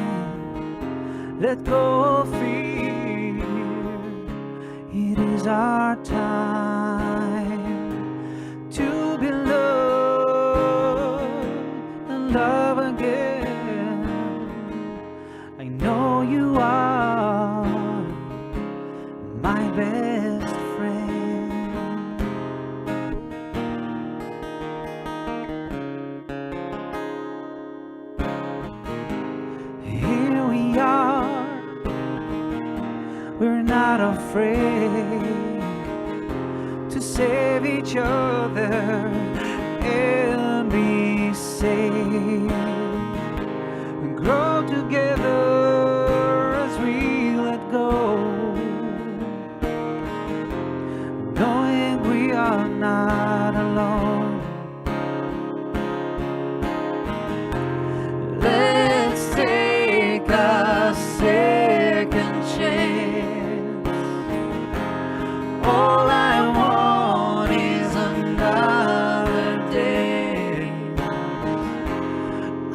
S4: Let go of fear, it is our time to be loved and love again. I know you are my best friend. Here we are, we're not afraid to save each other and be safe and grow together as we let go, knowing we are not alone. Let's take a second chance. All I want is another day.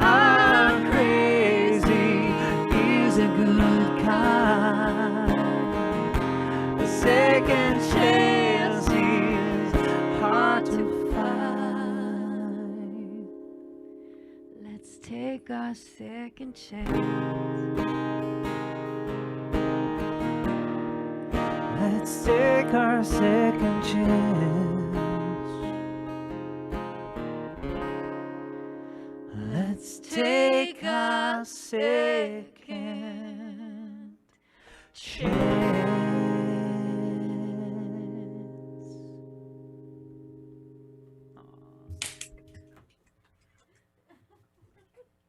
S4: I'm crazy is a good kind. A second chance is hard to find.
S2: Let's take our second chance.
S4: Let's take our second chance. Let's take our second chance.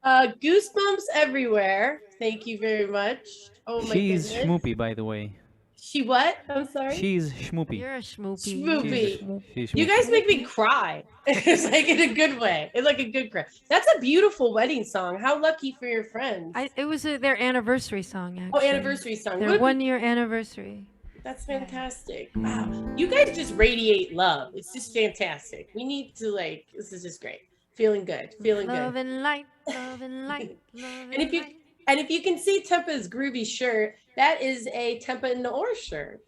S1: Goosebumps everywhere. Thank you very much. Oh my
S4: She's
S1: goodness.
S4: schmoopy, by the way.
S1: She what? I'm sorry.
S4: She's schmoopy.
S2: You're a schmoopy.
S1: Schmoopy.
S4: She's
S1: You
S4: schmoopy.
S1: guys make me cry. It's like in a good way. It's like a good cry. That's a beautiful wedding song. How lucky for your friends.
S2: It was their anniversary song, actually.
S1: Oh, anniversary song.
S2: Their
S1: What-
S2: 1 year anniversary.
S1: That's fantastic. Wow. You guys just radiate love. It's just fantastic. We need to this is just great. Feeling good. Feeling
S2: Love
S1: good.
S2: and light, love and light, love
S1: And if you can see Tempa's groovy shirt, that is a Tempa Naor shirt.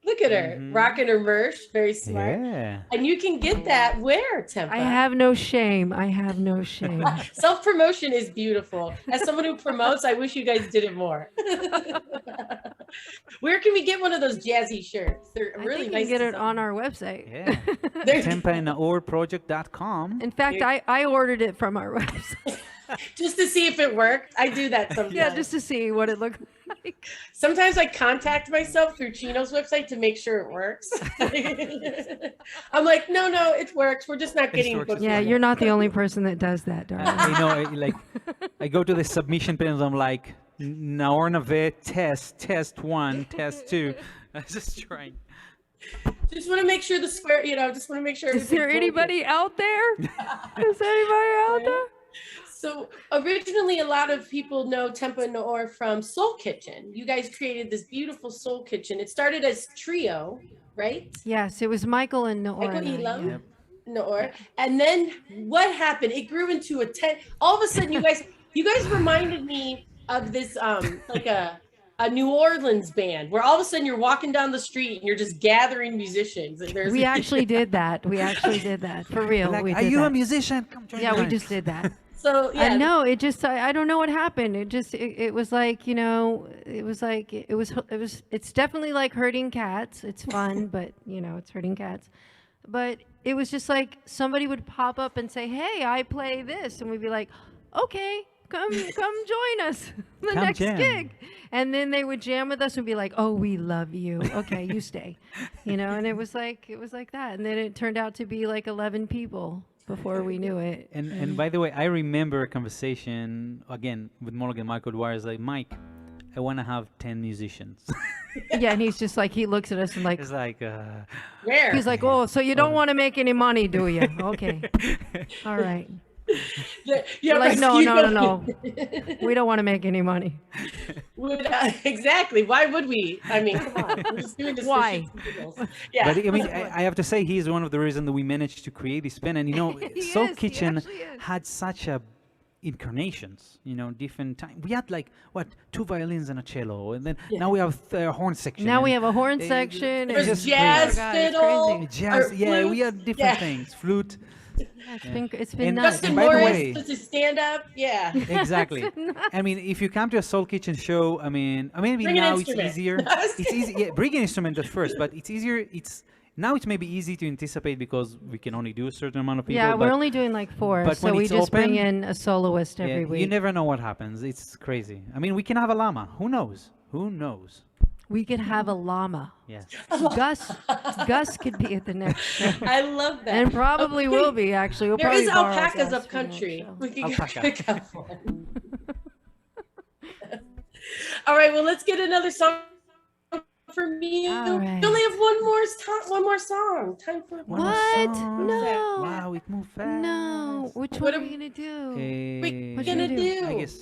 S1: Look at her, rocking her merch, very smart.
S4: Yeah.
S1: And you can get that where, Tempa?
S2: I have no shame. I have no shame.
S1: Self-promotion is beautiful. As someone who promotes, I wish you guys did it more. Where can we get one of those jazzy shirts? They're
S2: I
S1: really
S2: think
S1: nice.
S2: you can get it
S1: design.
S2: on our website.
S4: Yeah.
S1: They're-
S4: TempaNaorProject.com.
S2: In fact, I ordered it from our website.
S1: just to see if it worked. I do that sometimes.
S2: Yeah, just to see what it looked like.
S1: Sometimes I contact myself through Chino's website to make sure it works. I'm like, no, it works. We're just not getting
S4: works.
S1: booked.
S2: Yeah,
S1: on
S2: you're
S1: it."
S2: not the only person that does that, darling.
S4: I go to the submission page and I'm like, Naor Nave, test 1, test 2. I was just trying.
S1: Just want to make sure the square, just want to make sure.
S2: Is there
S1: everything's working.
S2: anybody out there? Is anybody out there?
S1: So originally, a lot of people know Tempa Naor from Soul Kitchen. You guys created this beautiful Soul Kitchen. It started as trio, right?
S2: Yes, it was Michael and Noor.
S1: Michael
S2: and I,
S1: Elam,
S2: yeah.
S1: Naor. And then what happened? It grew into a 10. All of a sudden, you guys reminded me of this, like a New Orleans band, where all of a sudden you're walking down the street and you're just gathering musicians. And there's
S2: We actually did that. We actually did that for real.
S4: Like,
S2: we
S4: are
S2: did
S4: you
S2: that.
S4: a musician? Come join
S2: Yeah,
S4: me.
S2: we just did that.
S1: So yeah,
S2: I know it just I don't know what happened. It just it was like, it's definitely like herding cats. It's fun, but it's herding cats. But it was just like somebody would pop up and say, "Hey, I play this." And we'd be like, "Okay, come join us the
S4: Come
S2: next
S4: jam.
S2: gig." And then they would jam with us and be like, "Oh, we love you. Okay, you stay." And it was like that. And then it turned out to be like 11 people before we knew it.
S4: And by the way, I remember a conversation again with Morgan Michael Dwyer. Like, Mike, I want to have 10 musicians.
S2: Yeah, and he's just like, he looks at us and like,
S4: It's like,
S1: Where?
S2: he's like, oh, so you don't want to make any money, do you? Okay. All right.
S1: Yeah,
S2: Like, no,
S1: rescue-
S2: no, no, no. We don't want to make any money.
S1: Exactly. Why would we? I mean, come on. We're just doing this for
S2: Why?
S1: shits and giggles. Yeah.
S4: but I mean, I have to say, he's one of the reasons that we managed to create this band. And, you know,
S2: He
S4: Soul
S2: is, he
S4: Kitchen
S2: actually is.
S4: had such a incarnations, you know, different time. We had like, what, 2 violins and a cello. And then now we have a horn section.
S2: Now we
S4: and,
S2: have a horn
S4: uh,
S2: section.
S1: There's
S2: and
S1: jazz
S2: Oh, God, it's
S1: fiddle.
S2: crazy.
S4: Jazz,
S1: or
S4: yeah, we
S1: flute.
S4: had different
S1: Yeah.
S4: things. Flute.
S2: Yeah, it's been
S4: And
S2: nuts.
S1: Justin
S4: by the
S1: Morris
S4: way-
S1: does his stand up. Yeah.
S4: Exactly. I mean, if you come to a Soul Kitchen show, I mean maybe
S1: Bring an
S4: now it's
S1: instrument.
S4: easier. It's easy. Yeah, bring an instrument at first, but it's easier. Now it's maybe easy to anticipate because we can only do a certain amount of people.
S2: Yeah, we're
S4: but,
S2: only doing like 4,
S4: but
S2: so
S4: when
S2: we
S4: it's
S2: just bring
S4: open,
S2: in a soloist every week.
S4: you never know what happens. It's crazy. I mean, we can have a llama. Who knows? Who knows?
S2: We could have a llama.
S4: Yes.
S2: Gus could be at the next show.
S1: I love that.
S2: And probably will be, actually. We'll
S1: There
S2: probably
S1: is
S2: borrow
S1: alpacas
S2: Gus
S1: up
S2: for the next
S1: country.
S2: show.
S1: We can
S4: Alpaca.
S1: go pick up one. All right. Well, let's get another song for me.
S2: All right.
S1: We only have one more song. Time for
S4: One more
S2: What?
S4: song.
S2: No.
S4: Wow, it moved fast.
S2: No. Which
S1: What
S2: one are
S1: am-
S2: we going to do?
S1: What
S2: should
S1: gonna
S2: we
S1: do?
S4: I guess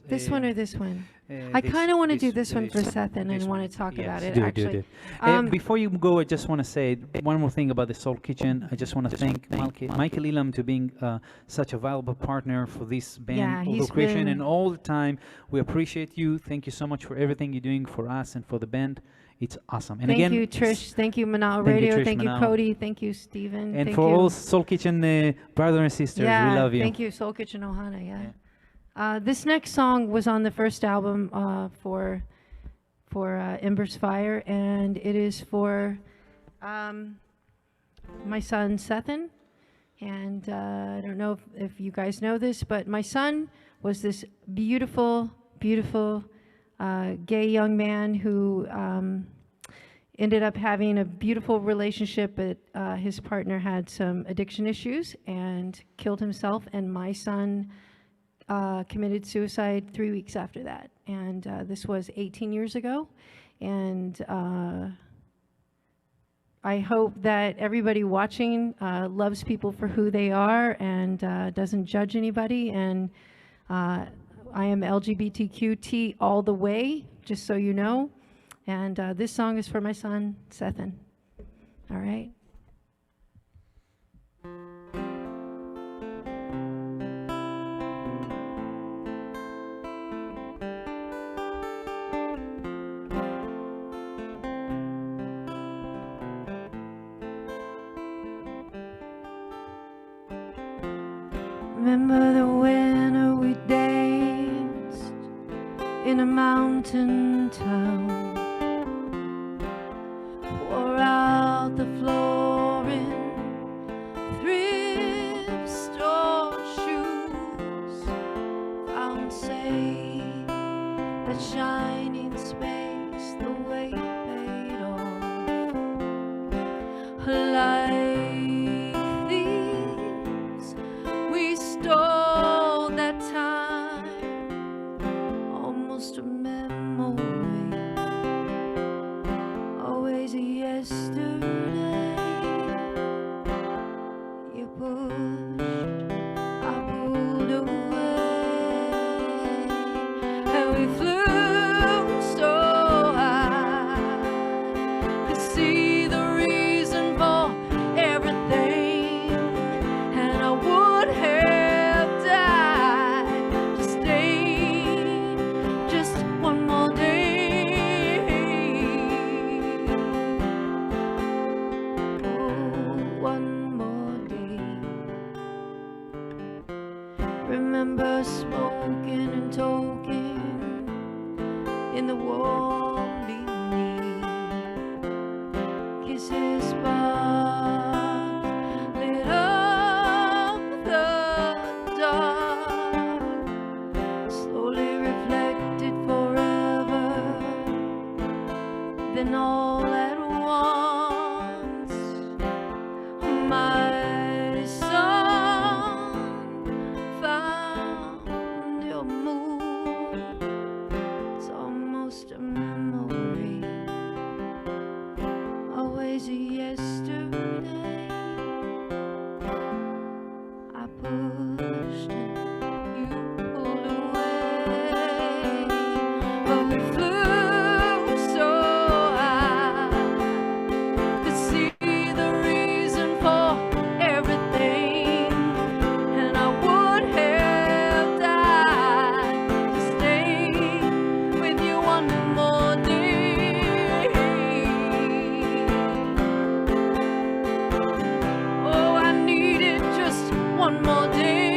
S2: This one or this one? I kind of want to do this one for Seth and I want to talk about it, actually.
S4: Before you go, I just want to say one more thing about the Soul Kitchen. I just want to thank Michael Elam to being such a valuable partner for this band,
S2: Yeah,
S4: Although
S2: he's
S4: Creation,
S2: been-
S4: and all the time. We appreciate you. Thank you so much for everything you're doing for us and for the band. It's awesome. And
S2: Thank
S4: again,
S2: you, Trish. Thank you, Manao
S4: thank you,
S2: Radio.
S4: Trish
S2: Thank you,
S4: Manao.
S2: Cody. Thank you, Steven.
S4: and
S2: thank
S4: for
S2: you.
S4: all Soul Kitchen brothers and sisters,
S2: Yeah,
S4: we love you.
S2: thank you, Soul Kitchen Ohana. Yeah. This next song was on the first album for Ember's Fire, and it is for my son Sethan. And I don't know if you guys know this, but my son was this beautiful, beautiful gay young man who ended up having a beautiful relationship, but his partner had some addiction issues and killed himself. And my son committed suicide 3 weeks after that. And this was 18 years ago. And I hope that everybody watching loves people for who they are and doesn't judge anybody. And I am LGBTQT all the way, just so you know. And this song is for my son, Sethan. All right. Remember the winter we danced in a mountain town, wore out the flooring, thrift store shoes, found safe that shining space, the weight paid off. Like thieves, we stole that time, almost a memory, always a yesterday. You pushed, I pulled away, and we flew so high, could see the reason for everything, and I would have died to stay just one more day. Oh, one more day. Remember smoking and talking in the warm beneath, kisses spark lit up the dark, slowly reflected forever, then all at once my son found your moon. It's almost one more day.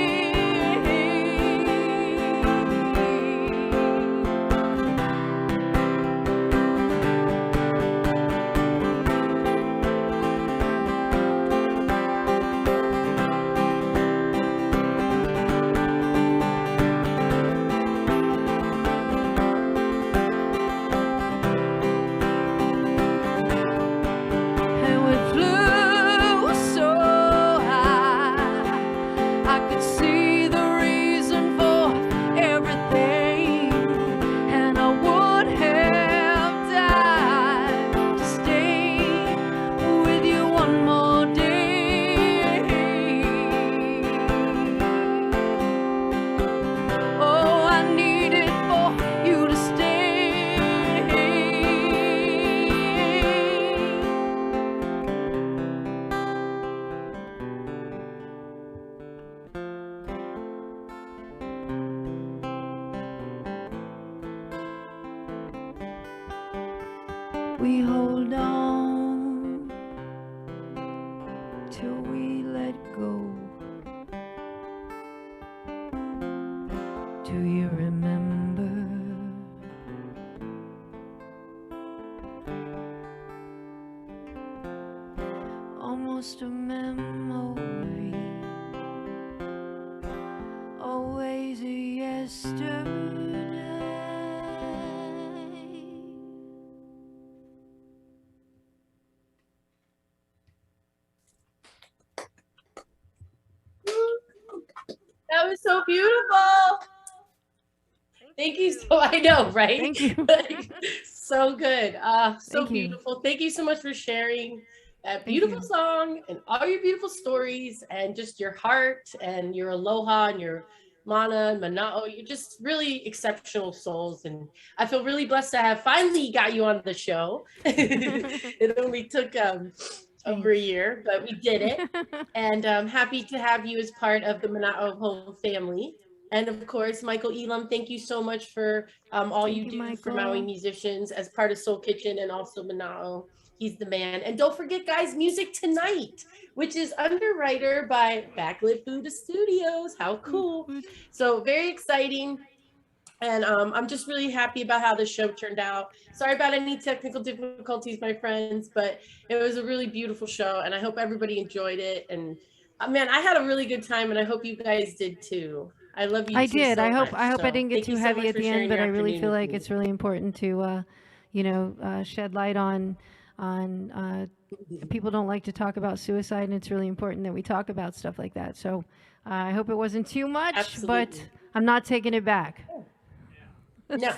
S2: And we flew so high, I could see the reason for everything, and I would have died to stay with you one more day. Oh, I needed for you to stay. We hold on till we let go. Do you remember? Almost a memory, always a yesterday.
S1: That was so beautiful. Thank you. So I know, right?
S2: Thank you.
S1: So good. So
S2: Thank you.
S1: beautiful. Thank you so much for sharing that beautiful
S2: you.
S1: song and all your beautiful stories and just your heart and your aloha and your mana and mana'o. You're just really exceptional souls. And I feel really blessed to have finally got you on the show. It only took over a year, but we did it. And I'm happy to have you as part of the Mana'o Home family. And of course, Michael Elam, thank you so much for all
S2: Thank
S1: you
S2: you,
S1: do for
S2: Michael.
S1: Maui musicians as part of Soul Kitchen and also Mana'o. He's the man. And don't forget, guys, music tonight, which is underwriter by Backlit Buddha Studios. How cool. So very exciting. And I'm just really happy about how the show turned out. Sorry about any technical difficulties, my friends, but it was a really beautiful show, and I hope everybody enjoyed it. And man, I had a really good time, and I hope you guys did too. I love you.
S2: I
S1: too
S2: did.
S1: so
S2: I hope
S1: much.
S2: I
S1: So
S2: didn't get
S1: thank
S2: too
S1: you so
S2: heavy
S1: much
S2: at
S1: for
S2: the end,
S1: sharing
S2: but
S1: your
S2: I really
S1: afternoon
S2: feel
S1: with
S2: like
S1: me.
S2: it's really important to shed light on people don't like to talk about suicide, and it's really important that we talk about stuff like that. So I hope it wasn't too much, but
S1: Absolutely.
S2: I'm not taking it back.
S1: No,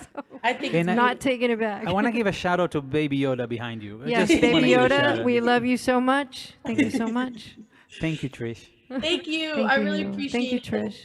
S1: I think
S4: And
S1: it's
S2: Not taking it back.
S4: I want to give a shout out to Baby Yoda behind you. I
S2: Yes,
S4: just wanna
S2: Baby
S4: give a shout
S2: Yoda,
S4: out.
S2: we love you so much. Thank you so much.
S4: Thank you, Trish.
S1: Thank you.
S2: Thank
S1: I
S2: you.
S1: really
S2: Thank you,
S1: appreciate it.
S2: Trish.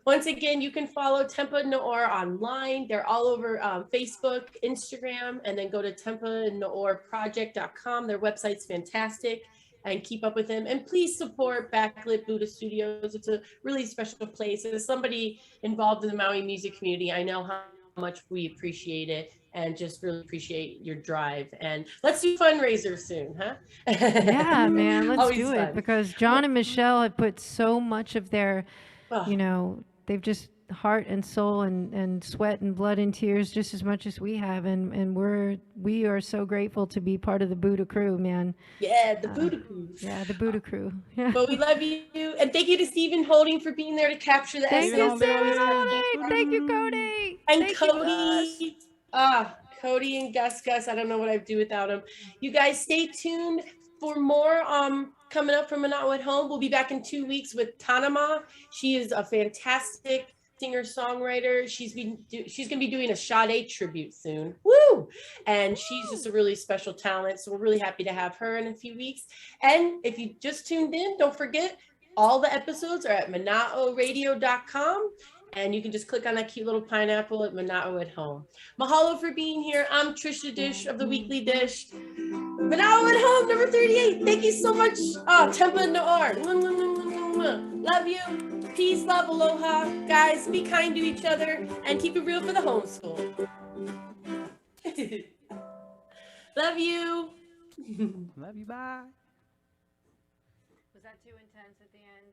S1: Once again, you can follow Tempa Naor online. They're all over Facebook, Instagram, and then go to tempanaorproject.com. Their website's fantastic, and keep up with them. And please support Backlit Buddha Studios. It's a really special place. As somebody involved in the Maui music community, I know how much we appreciate it and just really appreciate your drive. And let's do fundraisers soon, huh?
S2: Yeah, man, let's
S1: Always
S2: do it
S1: fun.
S2: because John and Michelle have put so much of their,
S1: Oh,
S2: they've just heart and soul and sweat and blood and tears just as much as we have, and we are so grateful to be part of the Buddha crew, man.
S1: yeah, the Buddha crew.
S2: Yeah, the Buddha crew. Yeah.
S1: But we love you. And thank you to Stephen Holding for being there to capture the
S2: Thank you,
S1: essence.
S2: Stephen Holiday. Thank you, Cody.
S1: And
S2: Thank you, Gus.
S1: Cody. Cody and Gus. I don't know what I'd do without him. You guys stay tuned for more coming up from Mana'o at Home. We'll be back in 2 weeks with Tanama. She is a fantastic singer-songwriter. She's gonna be doing a Sade tribute soon. Woo! And she's just a really special talent. So we're really happy to have her in a few weeks. And if you just tuned in, don't forget all the episodes are at manaoradio.com. And you can just click on that cute little pineapple at Mana'o at Home. Mahalo for being here. I'm Trish da Dish of the Weekly Dish. Mana'o at Home, number 38. Thank you so much. Tempa Naor. Love you. Peace, love, aloha. Guys, be kind to each other and keep it real for the homeschool. Love you.
S4: Love you. Bye.
S2: Was that too intense at the end?